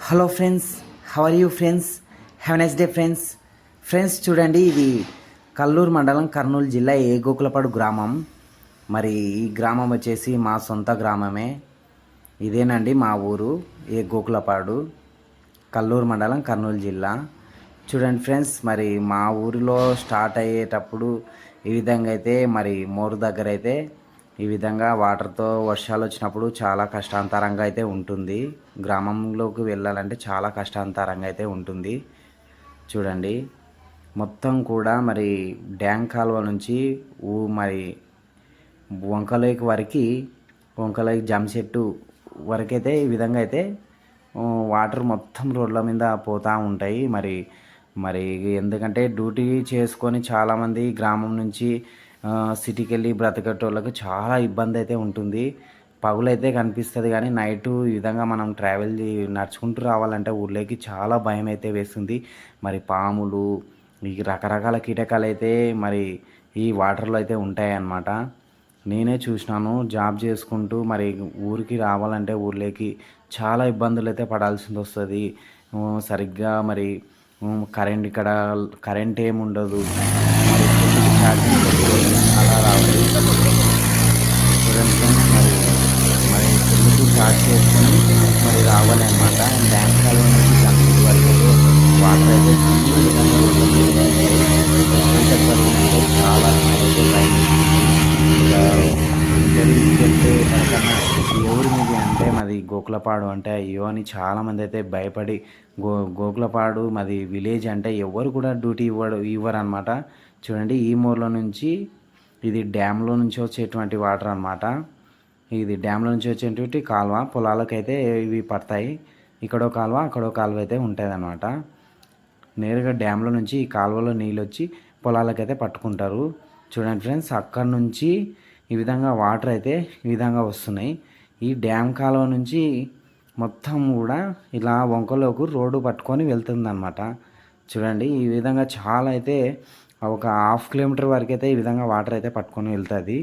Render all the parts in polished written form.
Hello friends, how are you friends? Have nice day friends. Friends చూడండి, ఇది కల్లూరు మండలం, కర్నూలు జిల్లా, గోకులపాడు గ్రామం. మరి ఈ గ్రామం వచ్చేసి మా సొంత గ్రామమే. ఇదేనండి మా ఊరు, గోకులపాడు, కల్లూరు మండలం, కర్నూలు జిల్లా. చూడండి ఫ్రెండ్స్, మరి మా ఊరిలో స్టార్ట్ అయ్యేటప్పుడు ఈ విధంగా అయితే, మరి మోరు దగ్గర అయితే ఈ విధంగా వాటర్తో వర్షాలు వచ్చినప్పుడు చాలా కష్టాంతరంగా అయితే ఉంటుంది. గ్రామంలోకి వెళ్ళాలంటే చాలా కష్టాంతరంగా అయితే ఉంటుంది. చూడండి, మొత్తం కూడా మరి డ్యామ్ కాలువ నుంచి మరి వంకలేక్ వరకు, వంకలేక్ జమ్ చెట్టు వరకైతే ఈ విధంగా అయితే వాటర్ మొత్తం రోడ్ల మీద పోతూ ఉంటాయి. మరి మరి ఎందుకంటే డ్యూటీ చేసుకొని చాలామంది గ్రామం నుంచి సిటీకి వెళ్ళి బ్రతకటోళ్ళకి చాలా ఇబ్బంది అయితే ఉంటుంది. పగులైతే కనిపిస్తుంది కానీ నైటు ఈ విధంగా మనం నడుచుకుంటూ రావాలంటే ఊర్లోకి చాలా భయం అయితే వేస్తుంది. మరి పాములు, ఈ రకరకాల కీటకాలు అయితే మరి ఈ వాటర్లో అయితే ఉంటాయన్నమాట. నేనే చూసినాను. జాబ్ చేసుకుంటూ మరి ఊరికి రావాలంటే ఊర్లోకి చాలా ఇబ్బందులు అయితే పడాల్సి వస్తుంది. సరిగ్గా మరి ఇక్కడ కరెంట్ ఏమి ఉండదు. మరి ఛార్జింగ్ పెట్టుకొని అలా రావాలి. చూడండి, మరి సెల్లుకు ఛార్జ్ చేసుకొని మరి రావాలి అనమాట. డ్యామ్ కాలువ నుంచి జంక్షన్ వరకు వాటర్ అయితే చాలా ఎవరి మీద అంటే మాది గోకులపాడు అంటే అయ్యో అని చాలామంది అయితే భయపడి గోకులపాడు మాది విలేజ్ అంటే ఎవరు కూడా డ్యూటీ ఇవ్వరు అనమాట. చూడండి, ఈ మూలలో నుంచి ఇది డ్యామ్లో నుంచి వచ్చేటువంటి వాటర్ అనమాట. ఇది డ్యామ్లో నుంచి వచ్చేటువంటి కాలువ పొలాలకైతే ఇవి పడతాయి. ఇక్కడో కాలువ అక్కడో కాలువ అయితే ఉంటుంది అనమాట. నేరుగా డ్యామ్లో నుంచి ఈ కాలువలో నీళ్ళు వచ్చి పొలాలకైతే పట్టుకుంటారు. చూడండి ఫ్రెండ్స్, అక్కడ నుంచి ఈ విధంగా వాటర్ అయితే ఈ విధంగా వస్తున్నాయి. ఈ డ్యామ్ కాలువ నుంచి మొత్తం కూడా ఇలా వంకలోకి రోడ్డు పట్టుకొని వెళ్తుంది అనమాట. చూడండి, ఈ విధంగా చాలా అయితే ఒక 1/2 కిలోమీటర్ వరకు అయితే ఈ విధంగా వాటర్ అయితే పట్టుకొని వెళ్తుంది.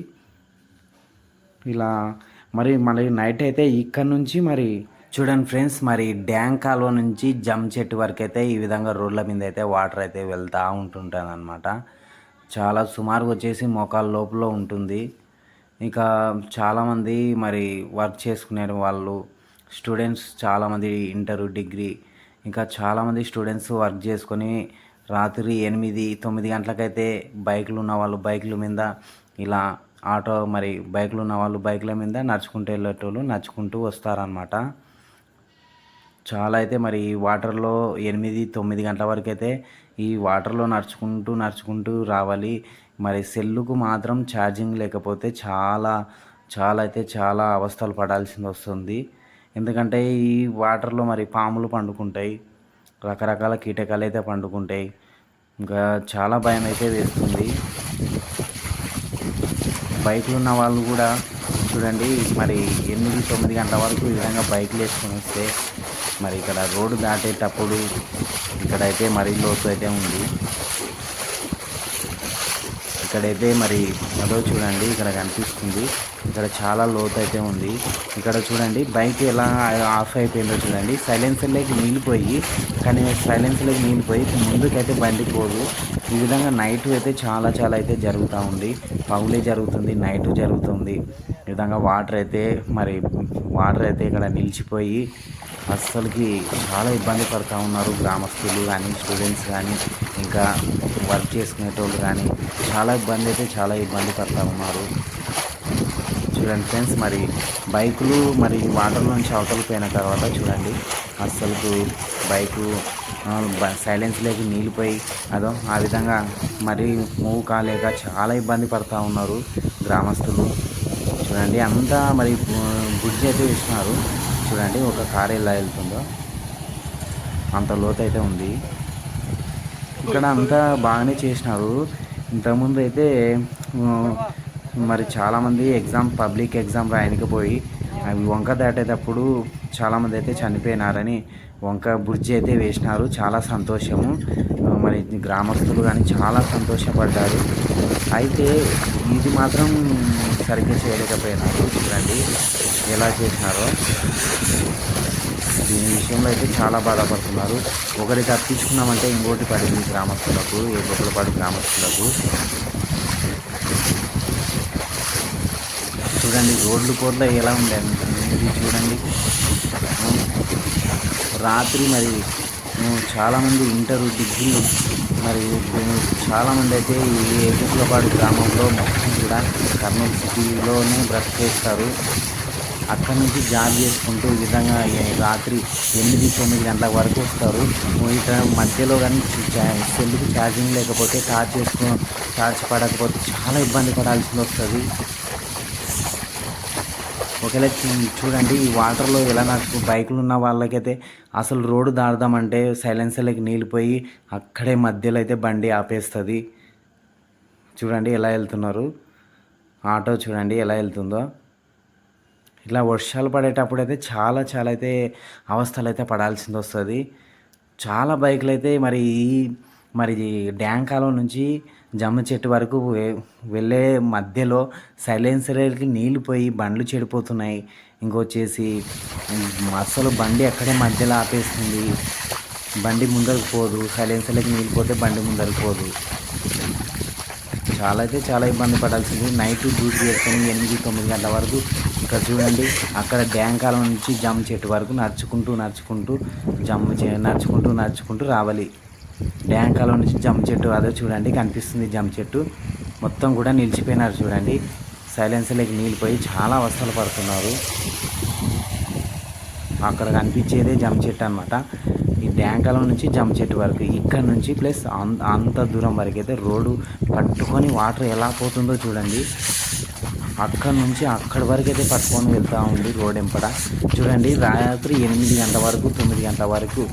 ఇలా మరి నైట్ అయితే ఇక్కడ నుంచి మరి చూడండి ఫ్రెండ్స్, మరి డ్యామ్ కాలువ నుంచి జమ్ చెట్టు వరకు అయితే ఈ విధంగా రోడ్ల మీద అయితే వాటర్ అయితే వెళ్తూ ఉంటుంటుంది అనమాట. చాలా సుమారుగా వచ్చేసి మోకాళ్ళ లోపల ఉంటుంది. ఇంకా చాలామంది మరి వర్క్ చేసుకునే వాళ్ళు, స్టూడెంట్స్ చాలామంది ఇంటర్, డిగ్రీ, ఇంకా చాలామంది స్టూడెంట్స్ వర్క్ చేసుకొని రాత్రి 8-9 గంటలకైతే బైకులు ఉన్న వాళ్ళు బైకుల మీద, ఇలా ఆటో మరి బైకులు ఉన్న వాళ్ళు బైకుల మీద నడుచుకుంటూ వెళ్ళేటోళ్ళు నడుచుకుంటూ వస్తారనమాట. చాలా అయితే మరి ఈ వాటర్లో 8-9 గంటల వరకు అయితే ఈ వాటర్లో నడుచుకుంటూ రావాలి. మరి సెల్లుకు మాత్రం ఛార్జింగ్ లేకపోతే చాలా అవస్థలు పడాల్సి వస్తుంది. ఎందుకంటే ఈ వాటర్లో మరి పాములు పండుకుంటాయి, రకరకాల కీటకాలు అయితే పండుకుంటాయి. ఇంకా చాలా భయం అయితే వేస్తుంది. బైకులు ఉన్న వాళ్ళు కూడా చూడండి, మరి 8-9 గంటల వరకు ఈ విధంగా బైకులు వేసుకొని వస్తే మరి ఇక్కడ రోడ్డు దాటేటప్పుడు ఇక్కడైతే మరీ లోతు అయితే ఉంది. ఇక్కడైతే మరి అదో చూడండి, ఇక్కడ కనిపిస్తుంది. ఇక్కడ చాలా లోతు అయితే ఉంది. ఇక్కడ చూడండి బైక్ ఎలా ఆఫ్ అయిపోయిందో చూడండి. సైలెన్సర్లోకి నీళ్ళు పోయి ముందుకైతే బండి పోదు. ఈ విధంగా నైట్ అయితే చాలా అయితే జరుగుతూ ఉంది. పగులే జరుగుతుంది, నైట్ జరుగుతుంది. ఈ విధంగా వాటర్ అయితే ఇక్కడ నిలిచిపోయి అస్సలకి చాలా ఇబ్బంది పడుతూ ఉన్నారు. గ్రామస్తులు కానీ, స్టూడెంట్స్ కానీ, ఇంకా వర్క్ చేసుకునేటోళ్ళు కానీ చాలా ఇబ్బంది పడుతూ ఉన్నారు. చూడండి ఫ్రెండ్స్, మరి బైకులు మరి వాటర్లో నుంచి అవతలకి పోయిన తర్వాత చూడండి అస్సలు బైకు సైలెన్స్లోకి నీళ్ళిపోయి ఆ విధంగా మరి మూవ్ కాలేక చాలా ఇబ్బంది పడుతూ ఉన్నారు గ్రామస్తులు. చూడండి, అంతా మరి బ్రిడ్జ్ అయితే వేసినారు. చూడండి, ఒక కారు ఎలా వెళ్తుందో అంత లోతు అయితే ఉంది. ఇక్కడ అంతా బాగానే చేసినారు. ఇంతకుముందు అయితే మరి చాలామంది పబ్లిక్ ఎగ్జామ్ రాయనికపోయి అవి వంక దాటేటప్పుడు చాలామంది అయితే చనిపోయినారని బ్రిడ్జ్ అయితే వేసినారు. చాలా సంతోషము. మరి గ్రామస్తులు కానీ చాలా సంతోషపడ్డారు. అయితే ఇది మాత్రం సరిగ్గా చేయలేకపోయినారు. చూడండి ఎలా చేసినారో. దీని విషయంలో అయితే చాలా బాధపడుతున్నారు. ఒకటి తప్పించుకున్నామంటే ఇంకోటి పడింది గ్రామస్తులకు, ఏ బొక్కలపాడు గ్రామస్తులకు. చూడండి రోడ్లు కోట్ల ఎలా ఉండే ఇది చూడండి. రాత్రి మరి చాలామంది ఇంటర్ డిగ్రీ మరి చాలామంది అయితే ఈ ఏగుట్లపాడు గ్రామంలో మొత్తం కూడా కర్నూలు సిటీలోనే బ్రతికేస్తారు. అక్కడి నుంచి జాబ్ చేసుకుంటూ ఈ విధంగా రాత్రి 8-9 గంటల వరకు వస్తారు. ఇక్కడ మధ్యలో కానీ సెల్లుకి ఛార్జింగ్ లేకపోతే ఛార్జ్ పడకపోతే చాలా ఇబ్బంది పడాల్సి వస్తుంది. ఒకవేళ చూడండి ఈ వాటర్లో ఎలా నాకు బైకులు ఉన్న వాళ్ళకైతే అసలు రోడ్డు దాడదామంటే సైలెన్సర్లకి నీళ్ళు పోయి అక్కడే మధ్యలో అయితే బండి ఆపేస్తుంది. చూడండి ఎలా వెళ్తున్నారు, ఆటో చూడండి ఎలా వెళ్తుందో. ఇట్లా వర్షాలు పడేటప్పుడు అయితే చాలా చాలా అయితే అవస్థలు అయితే పడాల్సింది వస్తుంది. చాలా బైకులు అయితే మరి డ్యాం కాలువ నుంచి జమ్మ చెట్టు వరకు వెళ్ళే మధ్యలో సైలెన్సర్కి నీళ్ళు పోయి బండ్లు చెడిపోతున్నాయి. ఇంకొచ్చేసి అసలు బండి అక్కడే మధ్యలో ఆపేస్తుంది, బండి ముందరకు పోదు. సైలెన్సర్లకి నీళ్ళు పోతే బండి ముందరకు పోదు. చాలా అయితే చాలా ఇబ్బంది పడాల్సింది. నైట్ డ్యూటీ చేసుకొని 8-9 గంటల వరకు ఇక్కడ చూడండి అక్కడ డ్యాం కాలం నుంచి జమ్మ చెట్టు వరకు నడుచుకుంటూ రావాలి. డ్యాం కాలం నుంచి జమ్మ చెట్టు అదే చూడండి కనిపిస్తుంది. జమ్మ చెట్టు మొత్తం కూడా నిలిచిపోయినారు చూడండి. సైలెన్సర్లకి నీళ్ళు పోయి చాలా అవస్థలు పడుతున్నారు. అక్కడ కనిపించేదే జమ్మ చెట్టు అనమాట. ఈ డ్యాం కాలం నుంచి జమ్మ చెట్టు వరకు ఇక్కడ నుంచి ప్లస్ అంత దూరం వరకు అయితే రోడ్డు పట్టుకొని వాటర్ ఎలా పోతుందో చూడండి. అక్కడ నుంచి అక్కడి వరకు అయితే పట్టుకొని వెళ్తూ ఉంది రోడ్ ఎంపడ. చూడండి రాత్రి 8 గంటల వరకు 9 గంటల వరకు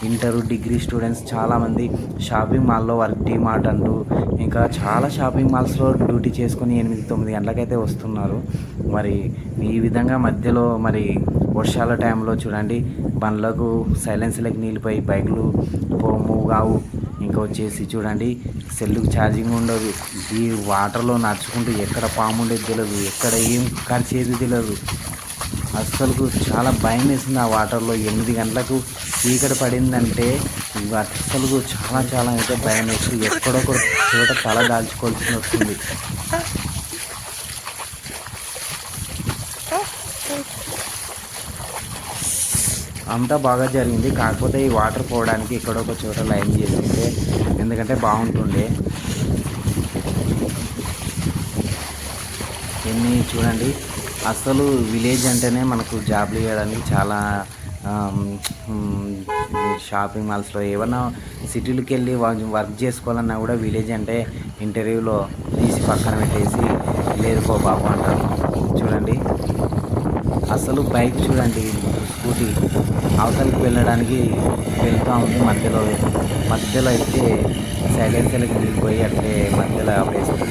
ఇంటర్ డిగ్రీ స్టూడెంట్స్ చాలామంది షాపింగ్ మాల్లో వర్క్ డీమార్ట్ అంటూ ఇంకా చాలా షాపింగ్ మాల్స్లో డ్యూటీ చేసుకొని 8-9 గంటలకైతే వస్తున్నారు. మరి ఈ విధంగా మధ్యలో మరి వర్షాల టైంలో చూడండి బండ్లకు సైలెన్సర్లకి నీళ్ళిపోయి బైకులు మూవ్ కావు. ఇంకా వచ్చేసి చూడండి సెల్లుకి ఛార్జింగ్ ఉండదు. ఈ వాటర్లో నడుచుకుంటూ ఎక్కడ పాము ఉండేది తెలియదు, ఎక్కడ ఏం కరిచేది తెలియదు. అస్సలు చాలా భయం వేసింది ఆ వాటర్లో. 8 గంటలకు చీకటి పడిందంటే అస్సలు చాలా చాలా అయితే భయం వేస్తుంది. ఎక్కడొక్కడ చోట తల దాల్చుకోవాల్సి వస్తుంది. అంతా బాగా జరిగింది. కాకపోతే ఈ వాటర్ పోవడానికి ఎక్కడొక చోట లైన్ చేస్తుంటే ఎందుకంటే బాగుంటుండే. చూడండి అసలు విలేజ్ అంటేనే మనకు జాబ్లు ఇవ్వడానికి చాలా షాపింగ్ మాల్స్లో ఏమన్నా సిటీలకు వెళ్ళి వర్క్ చేసుకోవాలన్నా కూడా విలేజ్ అంటే ఇంటర్వ్యూలో తీసి పక్కన పెట్టేసి లేదుకో బాబు అంటారు. చూడండి అసలు బైక్ చూడండి స్కూటీ అవతలకి వెళ్ళడానికి వెళ్తూ ఉంది. మధ్యలో అయితే సైలెన్సర్లకి వెళ్ళిపోయి అట్లే మధ్యలో ఆపేస్తుంది.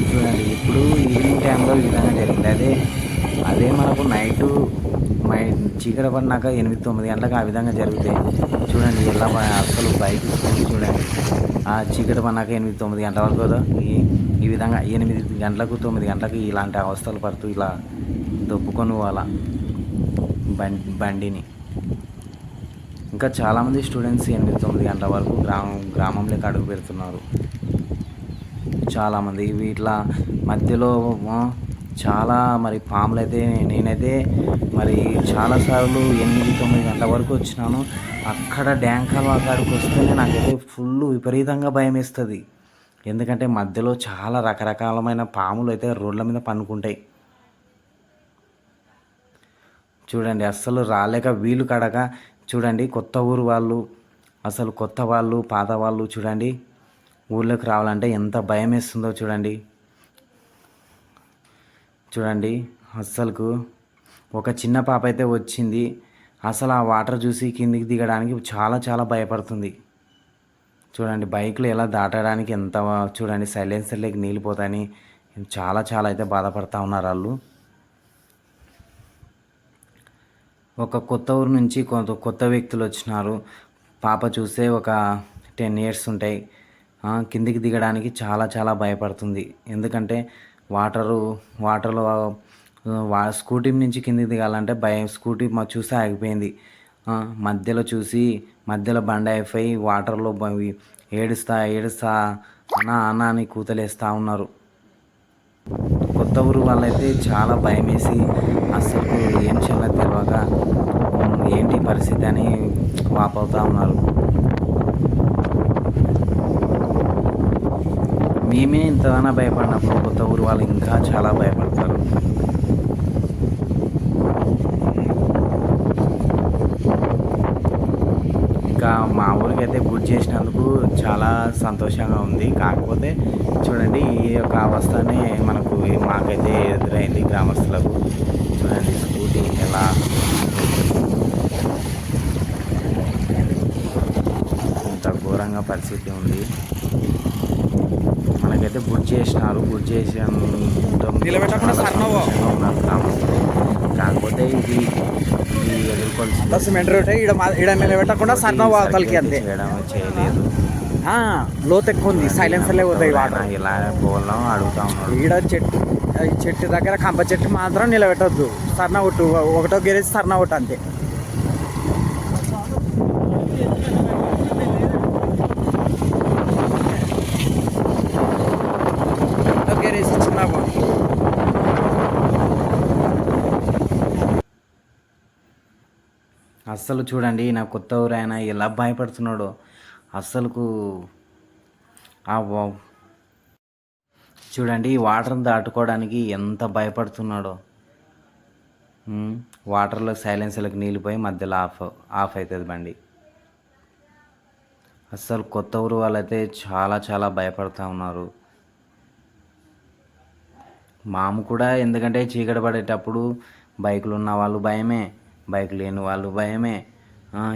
చూడండి ఇప్పుడు ఈవినింగ్ టైంలో ఈ విధంగా జరిగింది. అదే మనకు నైటు చీకటి పడినాక 8-9 గంటలకు ఆ విధంగా జరిగితే చూడండి ఎలా అసలు బైక్ చూడండి ఆ చీకటి పడినాక 8-9 గంటల వరకు కదా ఈ విధంగా 8 గంటలకు 9 గంటలకు ఇలాంటి అవస్థలు పడుతూ ఇలా దొబ్బుకొని పోవాల బండిని. ఇంకా చాలామంది స్టూడెంట్స్ 8-9 గంటల వరకు గ్రామంలోకి అడుగు పెడుతున్నారు. చాలామంది వీటిల మధ్యలో చాలా మరి పాములు అయితే నేనైతే మరి చాలాసార్లు 8-9 గంటల వరకు వచ్చినాను. అక్కడ డ్యాం కాలువ కాడికి వస్తేనే నాకైతే ఫుల్ విపరీతంగా భయం వేస్తుంది. ఎందుకంటే మధ్యలో చాలా రకరకాలమైన పాములు అయితే రోడ్ల మీద పనుకుంటాయి. చూడండి అస్సలు రాలేక వీలు కడక చూడండి కొత్త ఊరు వాళ్ళు అసలు కొత్త వాళ్ళు పాత వాళ్ళు చూడండి ఊళ్ళోకి రావాలంటే ఎంత భయం వేస్తుందో చూడండి అస్సలకు ఒక చిన్న పాప అయితే వచ్చింది. అసలు ఆ వాటర్ చూసి కిందికి దిగడానికి చాలా చాలా భయపడుతుంది. చూడండి బైక్లు ఎలా దాటడానికి ఎంత చూడండి సైలెన్సర్లోకి నీళ్ళు పోతాయని చాలా చాలా అయితే బాధపడుతూ ఉన్నారు వాళ్ళు. ఒక కొత్త ఊరు నుంచి కొత్త వ్యక్తులు వచ్చినారు. పాప చూస్తే ఒక 10 years ఉంటాయి. కిందికి దిగడానికి చాలా చాలా భయపడుతుంది. ఎందుకంటే వాటర్లో స్కూటీ నుంచి కిందికి దిగాలంటే భయం. స్కూటీ చూస్తే ఆగిపోయింది. మధ్యలో చూసి మధ్యలో బండి అయిపోయి వాటర్లో ఏడుస్తా ఏడుస్తా అన్న అన్న అని కూతలేస్తూ ఉన్నారు. కొత్త ఊరు వాళ్ళైతే చాలా భయం వేసి అస్సలు ఏం చేయాలో తెలియక ఏంటి పరిస్థితి అని వాపోతూ ఉన్నారు. మేమే ఇంతగానో భయపడినప్పుడు కొత్త ఊరు వాళ్ళు ఇంకా చాలా భయపడతారు. ఇంకా మా ఊరికి అయితే బుక్ చేసినందుకు చాలా సంతోషంగా ఉంది. కాకపోతే చూడండి ఈ యొక్క అవస్థనే మాకైతే ఎదురైంది గ్రామస్తులకు. చూడండి స్కూటీ ఎలా ఇంత ఘోరంగా పరిస్థితి ఉంది. మనకైతే బుక్ చేసినారు. బుక్ చేసి ఉన్నారు గ్రామస్తులు. కాకపోతే ఇది చేయలేదు. లోతు ఎక్కువ ఉంది, సైలెన్సర్లే పోతాయి వాటర్. ఇలా పోవాలో అడుగుతా ఉన్నాడు. ఈడ చెట్టు దగ్గర కంప చెట్టు మాత్రం నిలబెట్టద్దు. సర్నా కొట్టు, ఒకటో గేరేసి సర్నా కొట్టు అంతే. గేరేసి చిన్న అస్సలు చూడండి నా కొత్త ఊరైనా ఎలా భయపడుతున్నాడో అస్సలుకు. చూడండి ఈ వాటర్ని దాటుకోవడానికి ఎంత భయపడుతున్నాడో. వాటర్లో సైలెన్సర్లకు నీళ్ళు పోయి మధ్యలో ఆఫ్ అవుతుంది బండి. అస్సలు కొత్త ఊరు వాళ్ళైతే చాలా చాలా భయపడుతూ ఉన్నారు. మాము కూడా, ఎందుకంటే చీకటి పడేటప్పుడు బైకులు ఉన్న వాళ్ళు భయమే, బైక్ లేని వాళ్ళు భయమే.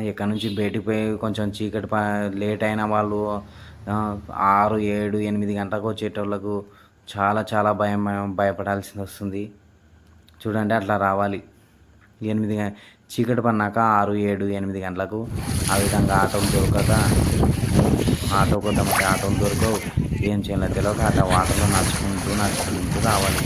ఎక్కడి నుంచి బయటికి పోయి కొంచెం చీకటి లేట్ అయిన వాళ్ళు 6, 7, 8 గంటలకు వచ్చేటోళ్ళకు చాలా చాలా భయపడాల్సి వస్తుంది. చూడండి అట్లా రావాలి. చీకటి పడినాక 6, 7, 8 గంటలకు ఆ విధంగా ఆటోలు దొరకక కొంతమంది ఆటోలు దొరకవు. ఏం చేయాలో తెలియక అట్లా వాటర్లో నడుచుకుంటూ రావాలి.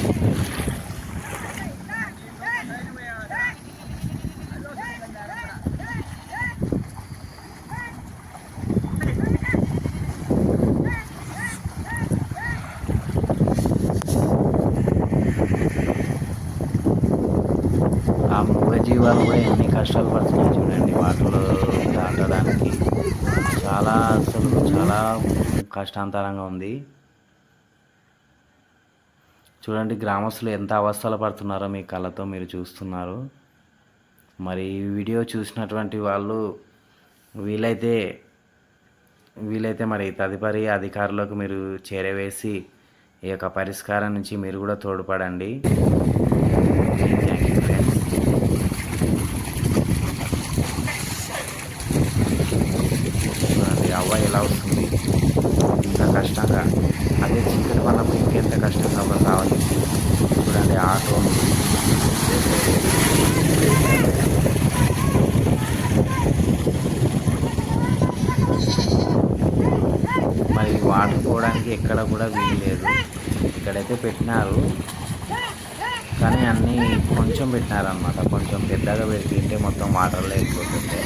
ఆ మూగజీవాలు కూడా ఎన్ని కష్టాలు పడుతున్నాయి చూడండి వాటర్లో దాటడానికి. చాలా కష్టాంతరంగా ఉంది. చూడండి గ్రామస్తులు ఎంత అవస్థలు పడుతున్నారో మీ కళ్ళతో మీరు చూస్తున్నారు. మరి ఈ వీడియో చూసినటువంటి వాళ్ళు వీలైతే మరి తదుపరి అధికారులకు మీరు చేరవేసి ఈ యొక్క పరిష్కారం నుంచి మీరు కూడా తోడ్పడండి. Thank you friends. అవ్వ ఎలా వస్తుంది ఇంత కష్టంగా. అదే చీకటి పడినప్పుడు ఇంకెంత కష్టంగా రావాలి. చూడండి ఆటో మరి వాటర్ పోవడానికి ఎక్కడ కూడా వీలు లేదు. ఇక్కడైతే పెట్టినారు కానీ అన్నీ కొంచెం పెట్టినారనమాట. కొంచెం పెద్దగా పెట్టి మొత్తం వాటర్లో వెళ్ళిపోతుంటే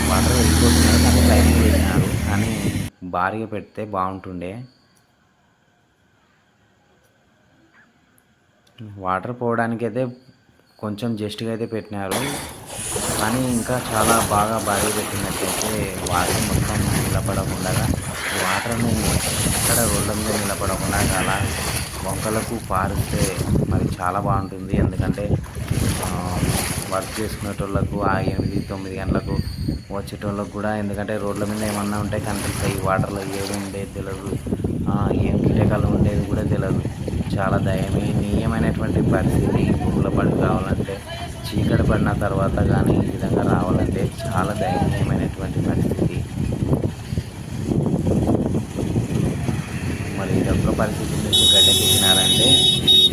వాటర్ వెళ్ళిపోతున్నాయి. కానీ లైనింగ్ పెట్టినారు, కానీ భారీగా పెడితే బాగుంటుండే. వాటర్ పోవడానికి అయితే కొంచెం జస్ట్గా అయితే పెట్టినారు, కానీ ఇంకా చాలా బాగా భారీ పెట్టినట్టయితే వాటర్ మొత్తం నిలబడకుండా వాటర్ని ఎక్కడ రోడ్ల మీద నిలబడకుండా అలా వంకలకు పారిస్తే మరి చాలా బాగుంటుంది. ఎందుకంటే వర్క్ చేసుకునేటోళ్ళకు 8, 9 గంటలకు వచ్చేటోళ్ళకు కూడా, ఎందుకంటే రోడ్ల మీద ఏమన్నా ఉంటే కనిపిస్తాయి. వాటర్లో ఏది ఉండేది తెలియదు, ఏం కీటకాలు ఉండేది కూడా తెలియదు. చాలా దయనీయమైనటువంటి పరిస్థితి. గుంపుల పడి రావాలంటే, చీకటి పడిన తర్వాత కానీ ఈ విధంగా రావాలంటే చాలా దయనీయమైనటువంటి పరిస్థితి. మరి ఇదొక్క పరిస్థితి నుంచి గడ్డకెక్కినారంటే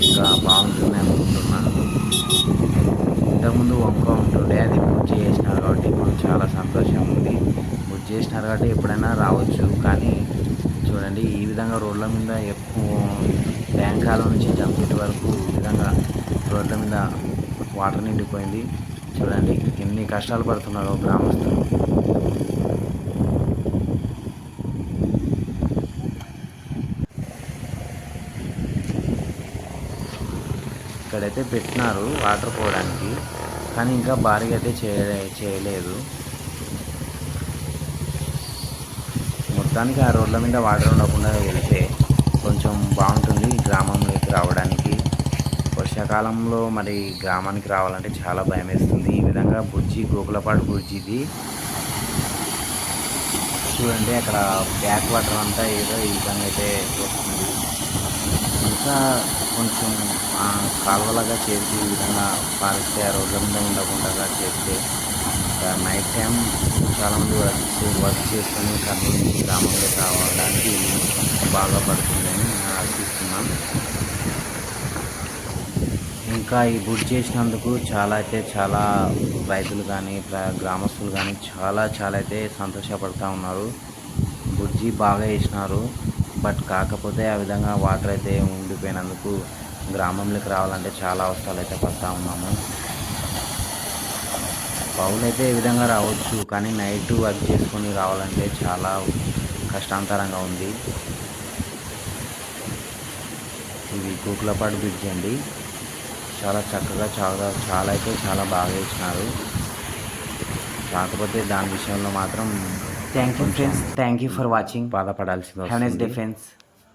ఇంకా బాగుంటుంది అనుకుంటున్నాను. ఇంతకుముందు వంక ఉంటుండే, అది బుక్ చేసినారు కాబట్టి ఇప్పుడు చాలా సంతోషం ఉంది. బుక్ చేసినారు కాబట్టి ఎప్పుడైనా రావచ్చు. కానీ చూడండి ఈ విధంగా రోడ్ల మీద ఎక్కువ బ్యాంకాల నుంచి జంపిటి వరకు ఈ విధంగా రోడ్ల మీద వాటర్ నిండిపోయింది. చూడండి ఎన్ని కష్టాలు పడుతున్నారో గ్రామస్తులు. ఇక్కడైతే పెట్టినారు వాటర్ పోవడానికి, కానీ ఇంకా భారీగా అయితే చేయలేదు. మొత్తానికి ఆ రోడ్ల మీద వాటర్ ఉండకుండా వెళ్తే కొంచెం బాగుంటుంది గ్రామంలోకి రావడానికి. వర్షాకాలంలో మరి గ్రామానికి రావాలంటే చాలా భయం వేస్తుంది. ఈ విధంగా బ్రిడ్జి, గోకులపాడు బ్రిడ్జి ఇది. చూడండి అక్కడ బ్యాక్ వాటర్ అంతా ఏదో ఈ విధంగా అయితే వస్తుంది. ఇంకా కొంచెం కాలువలాగా చేసి ఈ విధంగా పారిస్తే ఆ రోడ్ల మీద ఉండకుండా చేస్తే నైట్ టైం చాలామంది వర్క్ చేసుకొని కర్నూలు నుంచి గ్రామంలోకి రావడానికి బాగా పడుతుందని నేను ఆశిస్తున్నాను. ఇంకా ఈ బ్రిడ్జ్ చేసినందుకు చాలా రైతులు కానీ గ్రామస్తులు కానీ చాలా అయితే సంతోషపడుతూ ఉన్నారు. బ్రిడ్జి బాగా వేసినారు, బట్ కాకపోతే ఆ విధంగా వాటర్ అయితే ఉండిపోయినందుకు గ్రామంలోకి రావాలంటే చాలా అవసరాలు అయితే పడుతూ ఉన్నాము. పౌలైతే ఈ విధంగా రావచ్చు, కానీ నైట్ వర్క్ చేసుకొని రావాలంటే చాలా కష్టాంతరంగా ఉంది. ఇది గోకులపాడు బ్రిడ్జ్ అండి. చాలా చక్కగా చాలా బాగా వేసినారు. కాకపోతే దాని విషయంలో మాత్రం thank you friends, thank you for watching. బాధపడాల్సింది. Have a nice day friends.